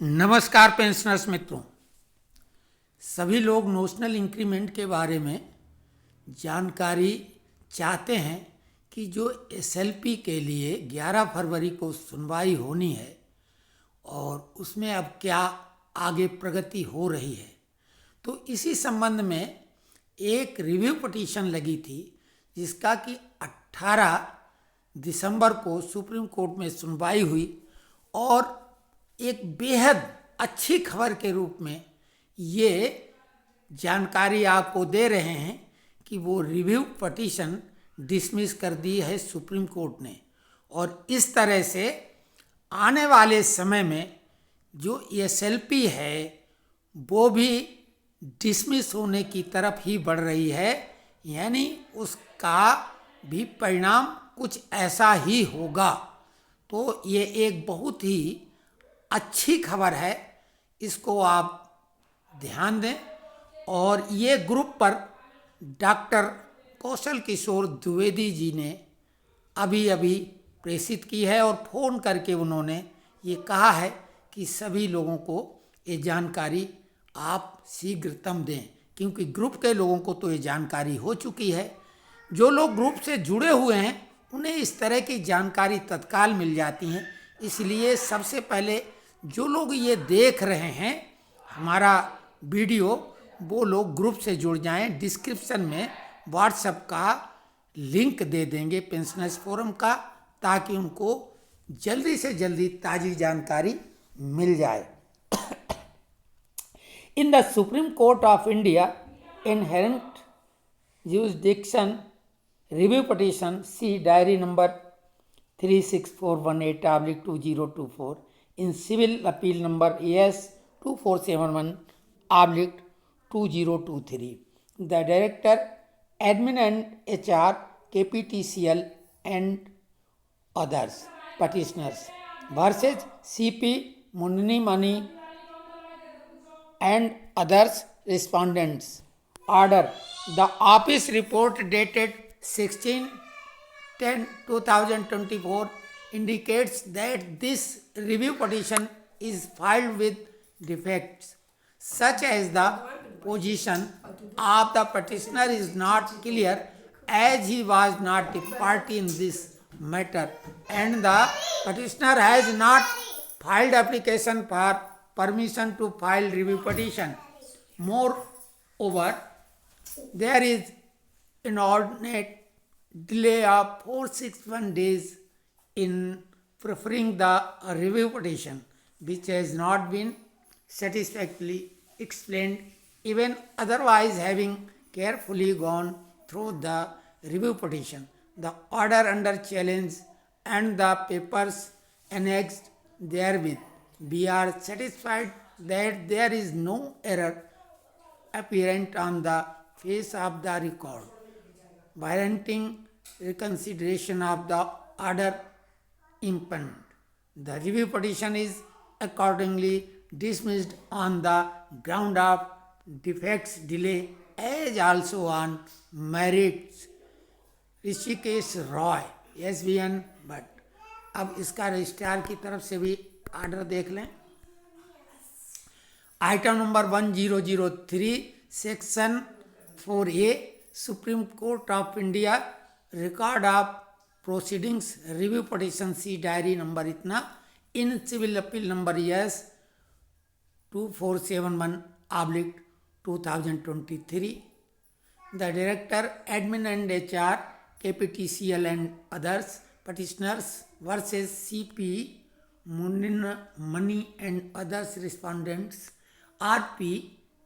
नमस्कार पेंशनर्स मित्रों, सभी लोग नोशनल इंक्रीमेंट के बारे में जानकारी चाहते हैं कि जो एसएलपी के लिए 11 फरवरी को सुनवाई होनी है और उसमें अब क्या आगे प्रगति हो रही है। तो इसी संबंध में एक रिव्यू पिटीशन लगी थी जिसका कि 18 दिसंबर को सुप्रीम कोर्ट में सुनवाई हुई और एक बेहद अच्छी खबर के रूप में ये जानकारी आपको दे रहे हैं कि वो रिव्यू पिटीशन डिसमिस कर दी है सुप्रीम कोर्ट ने। और इस तरह से आने वाले समय में जो एसएलपी है वो भी डिसमिस होने की तरफ ही बढ़ रही है, यानी उसका भी परिणाम कुछ ऐसा ही होगा। तो ये एक बहुत ही अच्छी खबर है, इसको आप ध्यान दें। और ये ग्रुप पर डॉक्टर कौशल किशोर द्विवेदी जी ने अभी अभी प्रेषित की है और फ़ोन करके उन्होंने ये कहा है कि सभी लोगों को ये जानकारी आप शीघ्रतम दें, क्योंकि ग्रुप के लोगों को तो ये जानकारी हो चुकी है। जो लोग ग्रुप से जुड़े हुए हैं उन्हें इस तरह की जानकारी तत्काल मिल जाती हैं। इसलिए सबसे पहले जो लोग ये देख रहे हैं हमारा वीडियो, वो लोग ग्रुप से जुड़ जाएं। डिस्क्रिप्शन में व्हाट्सएप का लिंक दे देंगे पेंशनर्स फोरम का, ताकि उनको जल्दी से जल्दी ताज़ी जानकारी मिल जाए। In the supreme Court of India inherent jurisdiction review petition, see diary number 36418/2024 in civil appeal number AS 2471/2023. The director, admin and HR, KPTCL and others petitioners versus CP Munimani and others respondents. Order. The office report dated 16/10/2024 indicates that this review petition is filed with defects such as the position of the petitioner is not clear, as he was not a party in this matter, and the petitioner has not filed application for permission to file review petition. Moreover, there is inordinate delay of 461 days in preferring the review petition, which has not been satisfactorily explained, even otherwise having carefully gone through the review petition, the order under challenge, and the papers annexed therewith. We are satisfied that there is no error apparent on the face of the record, warranting reconsideration of the order impugned. The review petition is accordingly dismissed on the ground of defects, delay, as also on merits. Rishikesh Roy SBN Bhatt. अब इसका registrar की तरफ से भी order देख लें। Item number 1003 section 4A Supreme Court of India record of proceedings review petition, C diary number इतना in civil appeal number yes 2471/2023. The director, admin and HR, KPTCL and others petitioners versus CP Munimani and others respondents. RP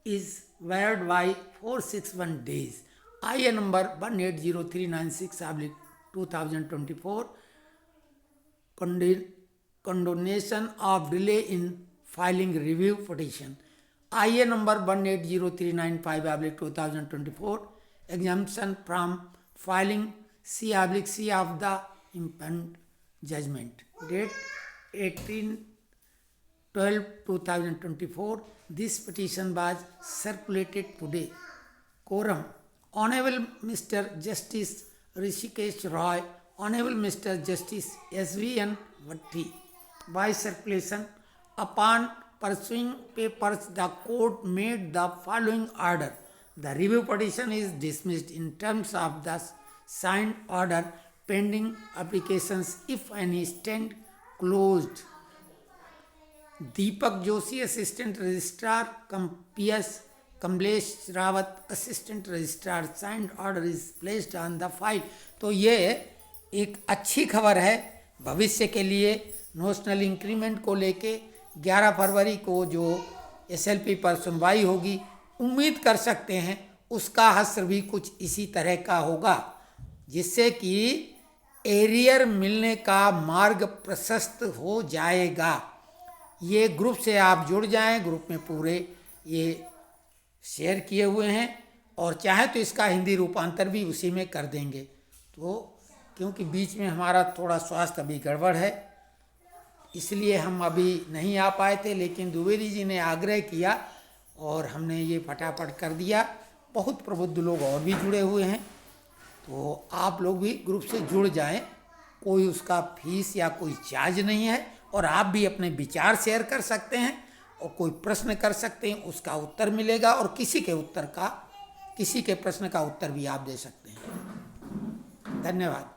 is waived by 461 days. IA number 180396/2024. Condonation of delay in filing review petition. IA number 180395/2024. Exemption from filing C/C of the impugned judgment. Date 18/12/2024. This petition was circulated today. Quorum. Honorable Mr. Justice Hrishikesh Roy, Honorable Mr. Justice SVN Vatti. By circulation upon pursuing papers, the court made the following order. The review petition is dismissed in terms of the signed order pending applications if any stand closed. Deepak Joshi assistant registrar, PS Kamlesh Rawat assistant registrar, signed order is placed on the file. तो ये एक अच्छी खबर है भविष्य के लिए। Notional increment को लेके 11 फरवरी को जो SLP पर सुनवाई होगी, उम्मीद कर सकते हैं उसका हश्र भी कुछ इसी तरह का होगा, जिससे कि एरियर मिलने का मार्ग प्रशस्त हो जाएगा। ये ग्रुप से आप जुड़ जाएं, ग्रुप में पूरे ये शेयर किए हुए हैं, और चाहे तो इसका हिंदी रूपांतर भी उसी में कर देंगे। तो क्योंकि बीच में हमारा थोड़ा स्वास्थ्य अभी गड़बड़ है, इसलिए हम अभी नहीं आ पाए थे, लेकिन द्विवेदी जी ने आग्रह किया और हमने ये फटाफट कर दिया। बहुत प्रबुद्ध लोग और भी जुड़े हुए हैं, तो आप लोग भी ग्रुप से जुड़ जाएं। कोई उसका फीस या कोई चार्ज नहीं है, और आप भी अपने विचार शेयर कर सकते हैं और कोई प्रश्न कर सकते हैं, उसका उत्तर मिलेगा, और किसी के प्रश्न का उत्तर भी आप दे सकते हैं। धन्यवाद।